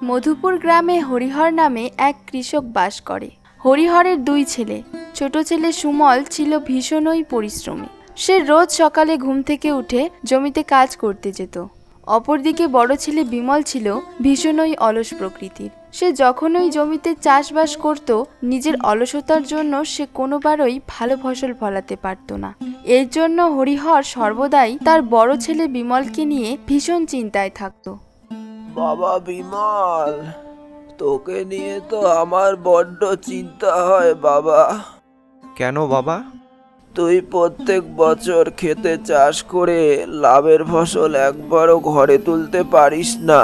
মধুপুর গ্রামে হরিহর নামে এক কৃষক বাস করে। হরিহরের দুই ছেলে। ছোট ছেলে সুমল ছিল ভীষণই পরিশ্রমী। সে রোজ সকালে ঘুম থেকে উঠে জমিতে কাজ করতে যেত। অপরদিকে বড় ছেলে বিমল ছিল ভীষণই অলস প্রকৃতির। সে যখনই জমিতে চাষবাস করত, নিজের অলসতার জন্য সে কোনোবারই ভালো ফসল ফলাতে পারত না। এর জন্য হরিহর সর্বদাই তার বড় ছেলে বিমলকে নিয়ে ভীষণ চিন্তায় থাকত। বাবা বিমল, তোকে নিয়ে তো আমার বড্ড চিন্তা হয় বাবা। কেন বাবা? তুই প্রত্যেক বছর খেতে চাষ করে লাভের ফসল একবারও ঘরে তুলতে পারিস না।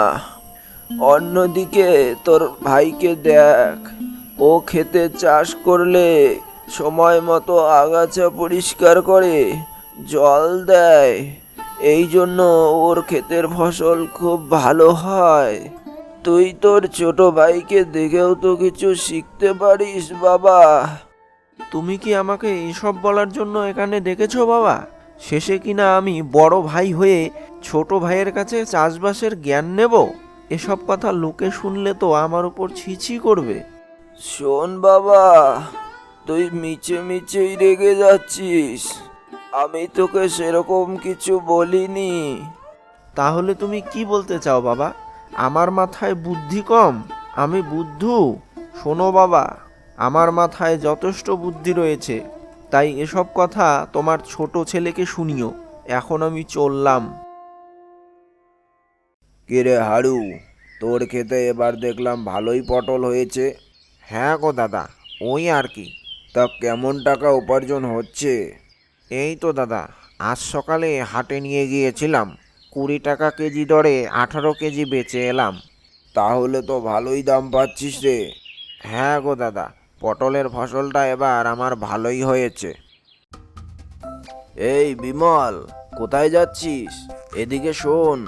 অন্যদিকে তোর ভাইকে দেখ, ও খেতে চাষ করলে সময় মতো আগাছা পরিষ্কার করে জল দেয়। এই জন্য ওর ক্ষেতের ফসল খুব ভালো হয়। তুই তোর ছোট ভাইকে দেখেও তো কিছু শিখতে পারিস বাবা। তুমি কি আমাকে এসব বলার জন্য এখানে ডেকেছো বাবা? শেষে কিনা আমি বড় ভাই হয়ে ছোট ভাইয়ের কাছে চাষবাসের জ্ঞান নেব? এসব কথা লোকে শুনলে তো আমার উপর ছিছি করবে। শোন বাবা, তুই মিছে মিছেই রেগে যাচ্ছিস। আমি তোকে সেরকম কিছু বলিনি। তাহলে তুমি কি বলতে চাও বাবা? আমার মাথায় বুদ্ধি কম? আমি বুদ্ধু? শোনো বাবা, আমার মাথায় যথেষ্ট বুদ্ধি রয়েছে, তাই এসব কথা তোমার ছোট ছেলেকে শুনিও। এখন আমি চললাম। কিরে হারু, তোর খেতে এবার দেখলাম ভালোই পটল হয়েছে। হ্যাঁ গো দাদা, ওই আর কি। তা কেমন টাকা উপার্জন হচ্ছে? এই তো দাদা, আজ সকালে হাটে নিয়ে গিয়েছিলাম, 20 টাকা কেজি দরে 18 কেজি বেচে এলাম। তাহলে তো ভালোই দাম পাচ্ছিস রে। হ্যাঁ গো দাদা, পটলের ফসলটা এবার আমার ভালোই হয়েছে। এই বিমল, কোথায় যাচ্ছিস? এদিকে শোন।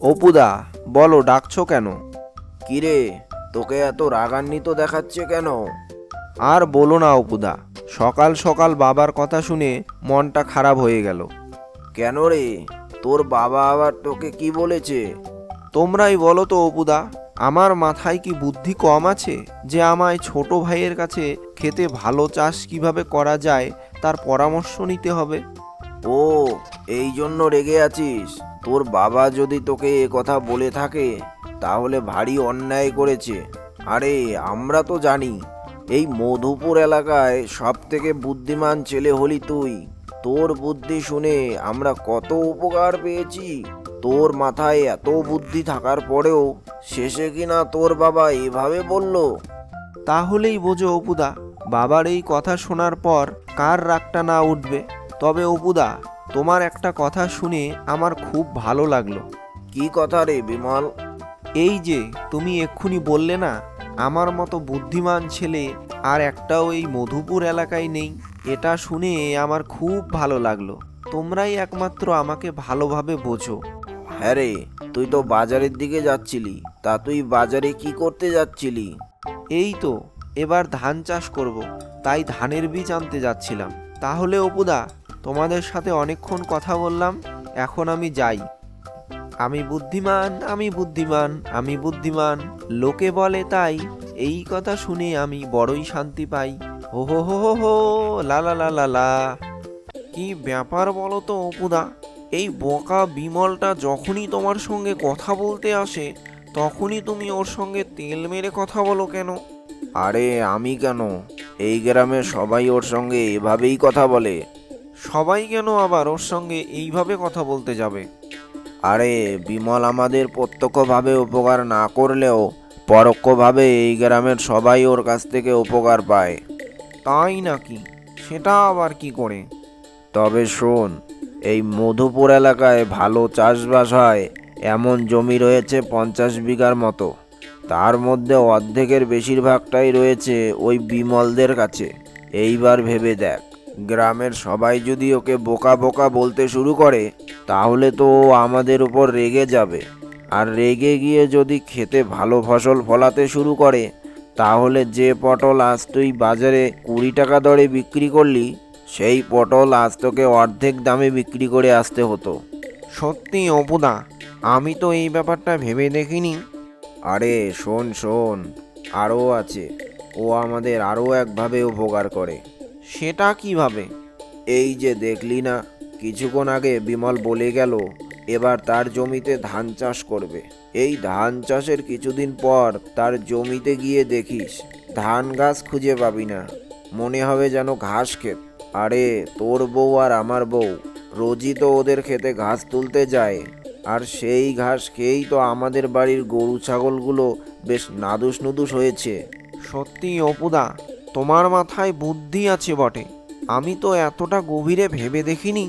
অপুদা, বলো, ডাকছো কেন? কিরে, তোকে এত রাগান্বিত দেখাচ্ছে কেন? আর বলো না অপুদা, সকাল সকাল বাবার কথা শুনে মনটা খারাপ হয়ে গেল। কেন রে, তোর বাবা আবার তোকে কি বলেছে? তোমরাই বলো তো অপুদা, আমার মাথায় কি বুদ্ধি কম আছে যে আমায় ছোট ভাইয়ের কাছে খেতে ভালো চাষ কিভাবে করা যায় তার পরামর্শ নিতে হবে? ও, এই জন্য রেগে আছিস? তোর বাবা যদি তোকে এ কথা বলে থাকে তাহলে ভারী অন্যায় করেছে। আরে আমরা তো জানি এই মধুপুর এলাকায় সব থেকে বুদ্ধিমান ছেলে হলি তুই। তোর বুদ্ধি শুনে আমরা কত উপকার পেয়েছি। তোর মাথায় এত বুদ্ধি থাকার পরেও শেষে কিনা তোর বাবা এভাবে বলল। তাহলেই বোঝো অপুদা, বাবার এই কথা শোনার পর কার রাগটা না উঠবে। তবে অপুদা, তোমার একটা কথা শুনে আমার খুব ভালো লাগলো। কি কথা রে বিমল? এই যে তুমি এক্ষুনি বললে না, আমার মতো বুদ্ধিমান ছেলে আর একটাও এই মধুপুর এলাকায় নেই, এটা শুনে আমার খুব ভালো লাগলো। তোমরাই একমাত্র আমাকে ভালোভাবে বোঝো। হ্যাঁ রে, তুই তো বাজারের দিকে যাচ্ছিলি। তা তুই বাজারে কি করতে যাচ্ছিলি? এই তো এবার ধান চাষ করব, তাই ধানের বীজ আনতে যাচ্ছিলাম। তাহলে অপুদা, তোমাদের সাথে অনেকক্ষণ কথা বললাম, এখন আমি যাই। আমি বুদ্ধিমান, আমি বুদ্ধিমান, আমি বুদ্ধিমান, লোকে বলে তাই, এই কথা শুনে আমি বড়ই শান্তি পাই। হো হো হো হো হো, লা লা লা লা লা। কি ব্যাপার বলো তো অপুদা, এই বোকা বিমলটা যখনই তোমার সঙ্গে কথা বলতে আসে তখনই তুমি ওর সঙ্গে তেল মেরে কথা বলো কেন? আরে আমি কেন, এই গ্রামের সবাই ওর সঙ্গে এভাবেই কথা বলে। সবাই কেন আবার ওর সঙ্গে এইভাবে কথা বলতে যাবে? আরে বিমল আমাদের প্রত্যক্ষভাবে উপকার না করলেও পরোক্ষভাবে এই গ্রামের সবাই ওর কাছ থেকে উপকার পায়। তাই নাকি? সেটা আবার কি করে? তবে শোন, এই মধুপুর এলাকায় ভালো চাষবাস হয় এমন জমি রয়েছে 50 বিঘার মতো। তার মধ্যে অর্ধেকের বেশিরভাগটাই রয়েছে ওই বিমলদের কাছে। এইবার ভেবে দেখ, গ্রামের সবাই যদি ওকে বোকা বোকা বলতে শুরু করে তাহলে তো ও আমাদের উপর রেগে যাবে। আর রেগে গিয়ে যদি খেতে ভালো ফসল ফলাতে শুরু করে তাহলে যে পটল আজ তুই বাজারে 20 টাকা দরে বিক্রি করলি, সেই পটল আজ তোকে অর্ধেক দামে বিক্রি করে আসতে হতো। সত্যি অপুদা, আমি তো এই ব্যাপারটা ভেবে দেখিনি। আরে শোন শোন, আরও আছে। ও আমাদের আরও একভাবে উপকার করে। সেটা কিভাবে? এই যে দেখলি না, কিছুক্ষণ আগে বিমল বলে গেল এবার তার জমিতে ধান চাষ করবে। এই ধান চাষের কিছুদিন পর তার জমিতে গিয়ে দেখিস ধান গাছ খুঁজে পাবি না, মনে হবে যেন ঘাস ক্ষেত। আরে তোর বউ আর আমার বউ রোজই তো ওদের খেতে ঘাস তুলতে যায়, আর সেই ঘাস খেয়েই তো আমাদের বাড়ির গরু ছাগলগুলো বেশ নাদুস নুদুস হয়েছে। সত্যি অপুদা, তোমার মাথায় বুদ্ধি আছে বটে। আমি তো এতটা গভীরে ভেবে দেখিনি।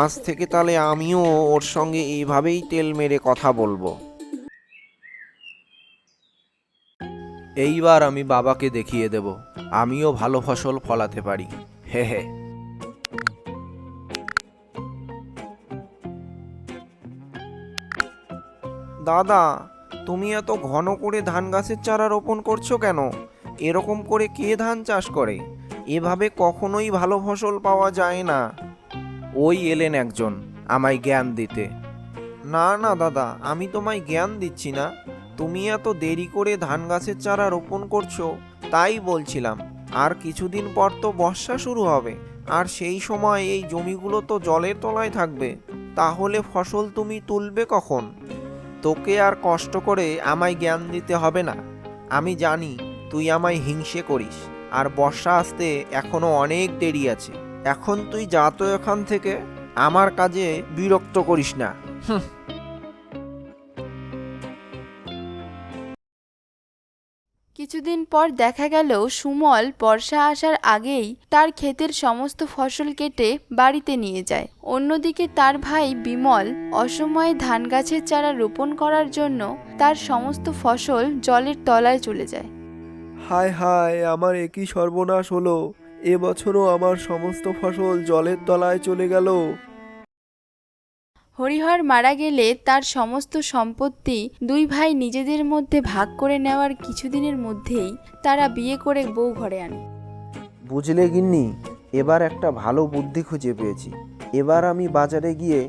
আজ থেকে তাহলে আমিও ওর সঙ্গে এইভাবেই তেল মেরে কথা বলবো। এইবার আমি বাবাকে দেখিয়ে দেব আমিও ভালো ফসল ফলাতে পারি। হে হে। দাদা, তুমি এত ঘন করে ধান গাছের চারা রোপণ করছো কেন? এরকম করে কে ধান চাষ করে? এভাবে কখনোই ভালো ফসল পাওয়া যায় না। ওই এলেন একজন আমায় জ্ঞান দিতে। না না দাদা, আমি তোমায় জ্ঞান দিচ্ছি না। তুমি এত দেরি করে ধান গাছের চারা রোপণ করছো তাই বলছিলাম। আর কিছুদিন পর তো বর্ষা শুরু হবে, আর সেই সময় এই জমিগুলো তো জলের তলায় থাকবে। তাহলে ফসল তুমি তুলবে কখন? তোকে আর কষ্ট করে আমায় জ্ঞান দিতে হবে না। আমি জানি তুই আমায় হিংসে করিস, আর বর্ষা আসতে এখনো অনেক দেরি আছে। এখন তুই যা তো এখান থেকে, আমার কাজে বিরক্ত করিস না। কিছুদিন পর দেখা গেল সুমল বর্ষা আসার আগেই তার ক্ষেতের সমস্ত ফসল কেটে বাড়িতে নিয়ে যায়। অন্যদিকে তার ভাই বিমল অসময়ে ধান গাছের চারা রোপণ করার জন্য তার সমস্ত ফসল জলের তলায় চলে যায়। হায় হায়, আমার একই সর্বনাশ হলো। এবছরও আমার সমস্ত ফসল জলের তলায় চলে গেল। হরিহর মারা গেলে তার সমস্ত সম্পত্তি দুই ভাই নিজেদের মধ্যে ভাগ করে নেওয়ার কিছুদিনের মধ্যেই তারা বিয়ে করে বউ ঘরে আনে। বুঝলে গিন্নি, এবার একটা ভালো বুদ্ধি খুঁজে পেয়েছি। এবার আমি বাজারে গিয়ে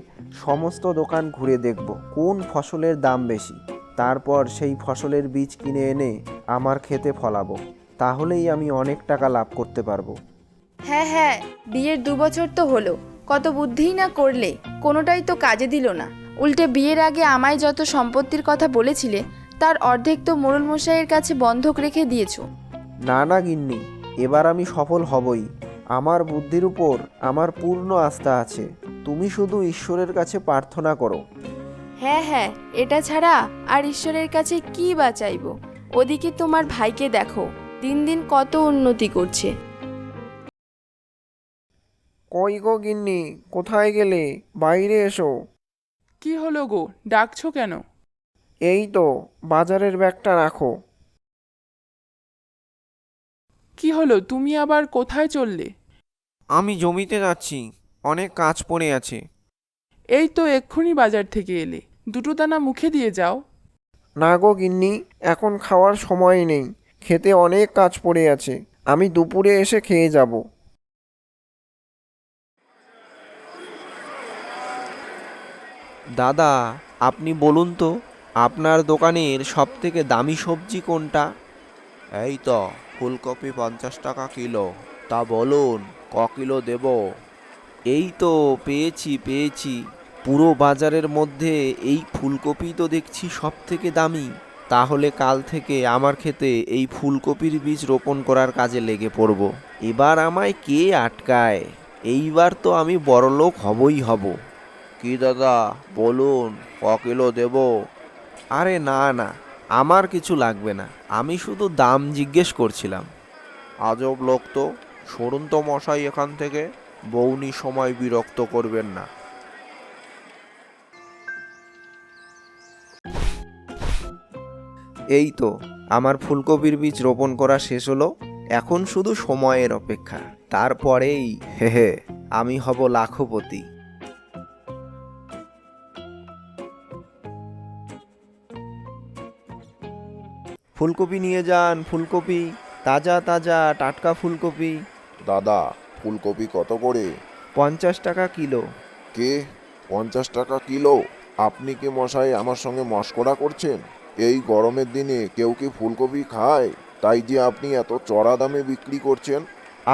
সমস্ত দোকান ঘুরে দেখব কোন ফসলের দাম বেশি। তারপর সেই ফসলের বীজ কিনে এনে আমার ক্ষেতে ফলাবো। তাহলেই আমি অনেক টাকা লাভ করতে পারবো। হ্যাঁ হ্যাঁ, বিয়ের 2 বছর তো হলো, কত বুদ্ধিই না করলে, কোনোটাই তো কাজে দিল না। উল্টে বিয়ের আগে আমায় যত সম্পত্তির কথা বলেছিলে তার অর্ধেক তো মোড়ল মশাইয়ের কাছে বন্ধক রেখে দিয়েছো। না না গিন্নি, এবার আমি সফল হবই। আমার বুদ্ধির উপর আমার পূর্ণ আস্থা আছে। তুমি শুধু ঈশ্বরের কাছে প্রার্থনা করো। হ্যাঁ হ্যাঁ, এটা ছাড়া আর ঈশ্বরের কাছে কি বা চাইবো। ওদিকে তোমার ভাইকে দেখো, দিন দিন কত উন্নতি করছে। কই গো গিন্নি, কোথায় গেলে? বাইরে এসো। কি হলো গো, ডাকছো কেন? এই তো, বাজারের ব্যাগটা রাখো। কি হলো, তুমি আবার কোথায় চললে? আমি জমিতে যাচ্ছি, অনেক কাজ পড়ে আছে। এই তো এক্ষুনি বাজার থেকে এলে, দুটো দানা মুখে দিয়ে যাও। না গো গিন্নি, এখন খাওয়ার সময় নেই, খেতে অনেক কাজ পড়ে আছে। আমি দুপুরে এসে খেয়ে যাব। দাদা, আপনি বলুন তো, আপনার দোকানের সবথেকে দামি সবজি কোনটা? এই তো ফুলকপি 50 টাকা কিলো। তা বলুন ক কিলো দেব? এই তো পেয়েছি। পুরো বাজারের মধ্যে এই ফুলকপি তো দেখছি সব থেকে দামি। তাহলে কাল থেকে আমার ক্ষেতে এই ফুলকপির বীজ রোপণ করার কাজে লেগে পড়ব। এবার আমায় কে আটকায়? এইবার তো আমি বড়লোক হবই হব। কি দাদা বলুন ক কিলো দেব? আরে না না, আমার কিছু লাগবে না, আমি শুধু দাম জিজ্ঞেস করছিলাম। আজব লোক তো। সরুন তো মশাই এখান থেকে, বউনি সময় বিরক্ত করবেন না। এই তো আমার ফুলকপির বীজ রোপণ করা শেষ হলো। এখন শুধু সময়ের অপেক্ষা, তারপরেই হে আমি হব লাখপতি। ফুলকপি নিয়ে যান, ফুলকপি, তাজা তাজা টাটকা ফুলকপি। দাদা, ফুলকপি কত করে? 50 টাকা কিলো। কে? 50 টাকা কিলো? আপনি কি মশাই আমার সঙ্গে মশকরা করছেন? এই গরমের দিনে কেউ কি ফুলকপি খায়? তাই যে আপনি এত চড়া দামে বিক্রি করছেন?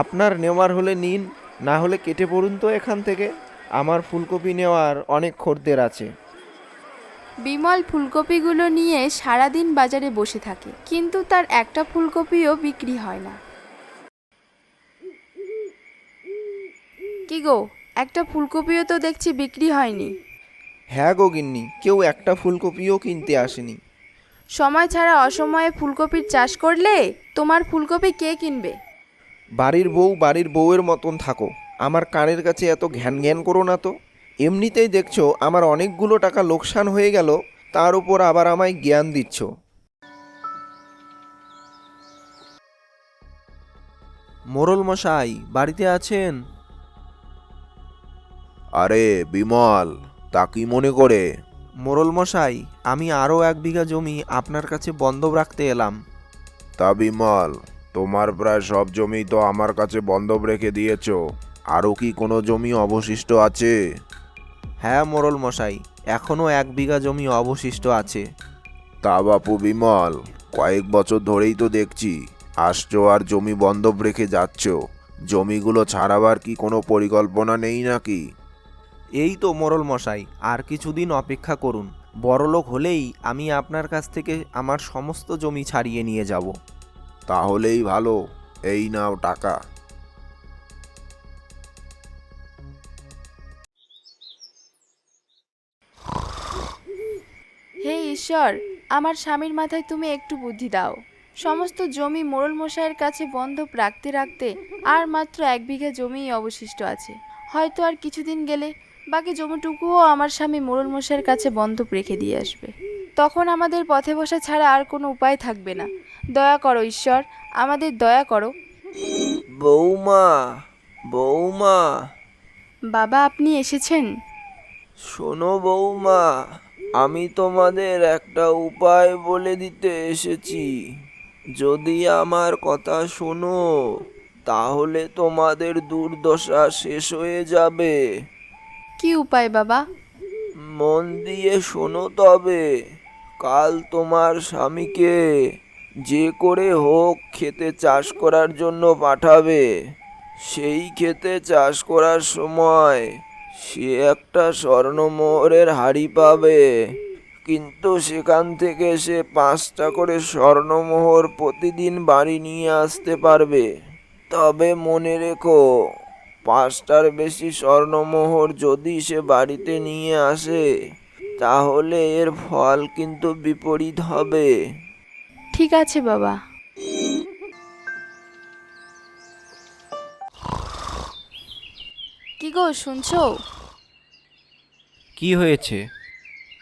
আপনার নেওয়ার হলে নিন, না হলে কেটে পড়ুন তো এখান থেকে। আমার ফুলকপি নেওয়ার অনেক খদ্দের আছে। বিমল ফুলকপিগুলো নিয়ে সারাদিন বাজারে বসে থাকে, কিন্তু তার একটা ফুলকপিও বিক্রি হয় না। কি গো, একটা ফুলকপিও তো দেখছি বিক্রি হয়নি। হ্যাঁ গো গিন্নি, কেউ একটা ফুলকপিও কিনতে আসেনি। সময় ছাড়া অসময়ে ফুলকপির চাষ করলে তোমার ফুলকপি কে কিনবে? বাড়ির বউয়ের মতন থাকো, আমার কানের কাছে এত ঘ্যান ঘ্যান করো না তো। এমনিতেই দেখছো আমার অনেকগুলো টাকা লোকসান হয়ে গেল, তার উপর আবার আমায় জ্ঞান দিচ্ছ। মোড়ল মশাই বাড়িতে আছেন? আরে বিমল, তা কি মনে করে? মোড়ল মশাই, আমি আরও 1 বিঘা জমি আপনার কাছে বন্ধক রাখতে এলাম। তা বিমল, তোমার প্রায় সব জমি তো আমার কাছে বন্ধক রেখে দিয়েছো। আরও কি কোনো জমি অবশিষ্ট আছে? হ্যাঁ মোড়ল মশাই, এখনও 1 বিঘা জমি অবশিষ্ট আছে। তা বাপু বিমল, কয়েক বছর ধরেই তো দেখছি আসছো আর জমি বন্ধক রেখে যাচ্ছ। জমিগুলো ছাড়াবার কি কোনো পরিকল্পনা নেই নাকি? এই তো মোড়ল মশাই, আর কিছুদিন অপেক্ষা করুন। বড়লোক হলেই আমি আপনার কাছ থেকে আমার সমস্ত জমি ছাড়িয়ে নিয়ে যাব। তাহলেই ভালো, এই নাও টাকা। হে ঈশ্বর, আমার স্বামীর মাথায় তুমি একটু বুদ্ধি দাও। সমস্ত জমি মোড়ল মশাইয়ের কাছে বন্ধক রাখতে রাখতে আর মাত্র 1 বিঘা জমিই অবশিষ্ট আছে। হয়তো আর কিছুদিন গেলে বাকি জমিটুকুও আমার স্বামী মোড়ল মশাইয়ের কাছে বন্ধক রেখে দিয়ে আসবে। তখন আমাদের পথে বসা ছাড়া আর কোনো উপায় থাকবে না। দয়া করো ঈশ্বর, আমাদের দয়া করো। বৌমা, বৌমা, বাবা, আপনি এসেছেন? শোনো বৌমা, আমি তোমাদের একটা উপায় বলে দিতে এসেছি। যদি আমার কথা শোনো, তাহলে তোমাদের দুর্দশা শেষ হয়ে যাবে। কি উপায় বাবা? মন দিয়ে শোনো তবে। কাল তোমার স্বামীকে যে করে হোক ক্ষেতে চাষ করার জন্য পাঠাবে। সেই ক্ষেতে চাষ করার সময় সে একটা স্বর্ণমোহরের হাড়ি পাবে, কিন্তু সেখান থেকে সে 5টা করে স্বর্ণমোহর প্রতিদিন বাড়ি নিয়ে আসতে পারবে। তবে মনে রেখো, 5টার বেশি স্বর্ণমোহর যদি সে বাড়িতে নিয়ে আসে, তাহলে এর ফল কিন্তু বিপরীত হবে। ঠিক আছে বাবা। কি গো, শুনছো? কি হয়েছে?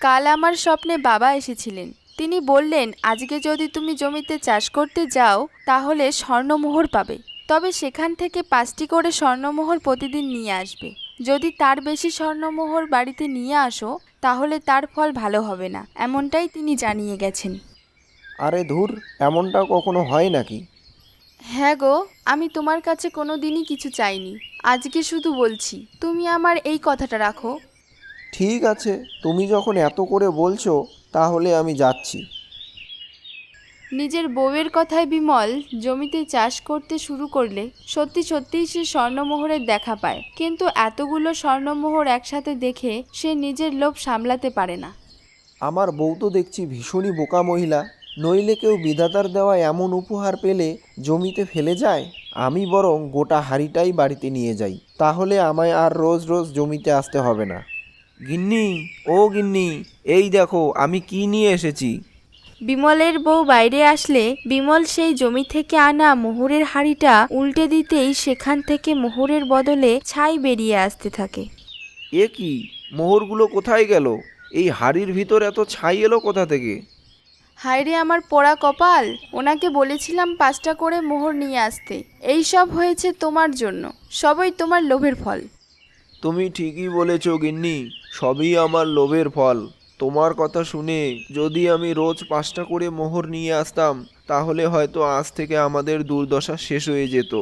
কাল আমার স্বপ্নে বাবা এসেছিলেন। তিনি বললেন, আজকে যদি তুমি জমিতে চাষ করতে যাও তাহলে স্বর্ণমোহর পাবে। তবে সেখান থেকে 5টি করে স্বর্ণমোহর প্রতিদিন নিয়ে আসবে। যদি তার বেশি স্বর্ণমোহর বাড়িতে নিয়ে আসো তাহলে তার ফল ভালো হবে না, এমনটাই তিনি জানিয়ে গেছেন। আরে ধুর, এমনটা কখনো হয় নাকি? হ্যাঁ গো, আমি তোমার কাছে কোনো দিনই কিছু চাইনি। আজকে শুধু বলছি, তুমি আমার এই কথাটা রাখো। ঠিক আছে, তুমি যখন এত করে বলছো তাহলে আমি যাচ্ছি। নিজের বউয়ের কথায় বিমল জমিতে চাষ করতে শুরু করলে সত্যি সত্যিই সে স্বর্ণমোহরের দেখা পায়। কিন্তু এতগুলো স্বর্ণমোহর একসাথে দেখে সে নিজের লোভ সামলাতে পারে না। আমার বউ তো দেখছি ভীষণই বোকা মহিলা। নইলে কেউ বিধাতার দেওয়া এমন উপহার পেলে জমিতে ফেলে যায়? আমি বরং গোটা হাঁড়িটাই বাড়িতে নিয়ে যাই, তাহলে আমায় আর রোজ রোজ জমিতে আসতে হবে না। গিন্নি, ও গিন্নি, এই দেখো আমি কি নিয়ে এসেছি। বিমলের বউ বাইরে আসলে বিমল সেই জমি থেকে আনা মোহরের হাঁড়িটা উল্টে দিতেই সেখান থেকে মোহরের বদলে ছাই বেরিয়ে আসতে থাকে। এ কি, মোহরগুলো কোথায় গেল? এই হাঁড়ির ভিতর এত ছাই এলো কোথা থেকে? হায়রে আমার পোড়া কপাল, ওনাকে বলেছিলাম 5টা করে মোহর নিয়ে আসতে। এই সব হয়েছে তোমার জন্য, সবই তোমার লোভের ফল। তুমি ঠিকই বলেছ গিন্নি, সবই আমার লোভের ফল। তোমার কথা শুনে যদি আমি রোজ 5টা করে মোহর নিয়ে আসতাম, তাহলে হয়তো আজ থেকে আমাদের দুর্দশা শেষ হয়ে যেত।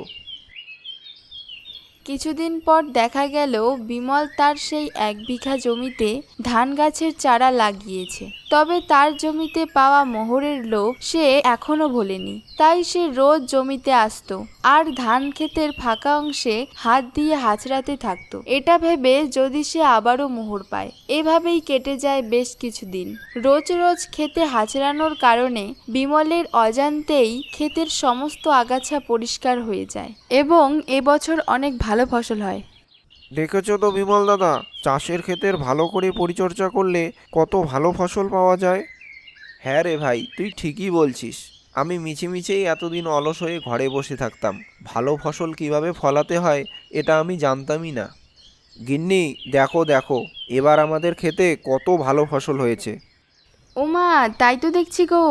কিছুদিন পর দেখা গেল বিমল তার সেই 1 বিঘা জমিতে ধান গাছের চারা লাগিয়েছে। তবে তার জমিতে পাওয়া মোহরের লোভ সে এখনো ভোলেনি। তাই সে রোজ জমিতে আসতো আর ধান ক্ষেতের ফাঁকা অংশে হাত দিয়ে হাঁচড়াতে থাকতো, এটা ভেবে যদি সে আবারও মোহর পায়। এভাবেই কেটে যায় বেশ কিছুদিন। রোজ রোজ ক্ষেতে হাঁচড়ানোর কারণে বিমলের অজান্তেই ক্ষেতের সমস্ত আগাছা পরিষ্কার হয়ে যায় এবং এবছর অনেক ভালো ফসল হয়। দেখেছো তো বিমল দাদা, চাষের ক্ষেতের ভালো করে পরিচর্যা করলে কত ভালো ফসল পাওয়া যায়। হ্যাঁ রে ভাই, তুই ঠিকই বলছিস। আমি মিছিমিছেই এতদিন অলস হয়ে ঘরে বসে থাকতাম, ভালো ফসল কিভাবে ফলাতে হয় এটা আমি জানতামই না। গিন্নি, দেখো দেখো, এবার আমাদের ক্ষেতে কত ভালো ফসল হয়েছে। ওমা, তাই তো দেখছি গো।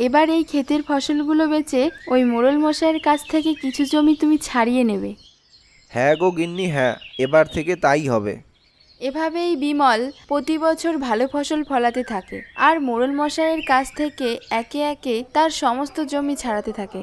এবার এই ক্ষেতের ফসলগুলো বেচে ওই মোড়ল মশাইয়ের কাছ থেকে কিছু জমি তুমি ছাড়িয়ে নেবে। হ্যাঁ গো গিন্নি, হ্যাঁ, এবার থেকে তাই হবে। এভাবেই বিমল প্রতি বছর ভালো ফসল ফলাতে থাকে আর মোড়ল মশাইয়ের কাছ থেকে একে একে তার সমস্ত জমি ছাড়াতে থাকে।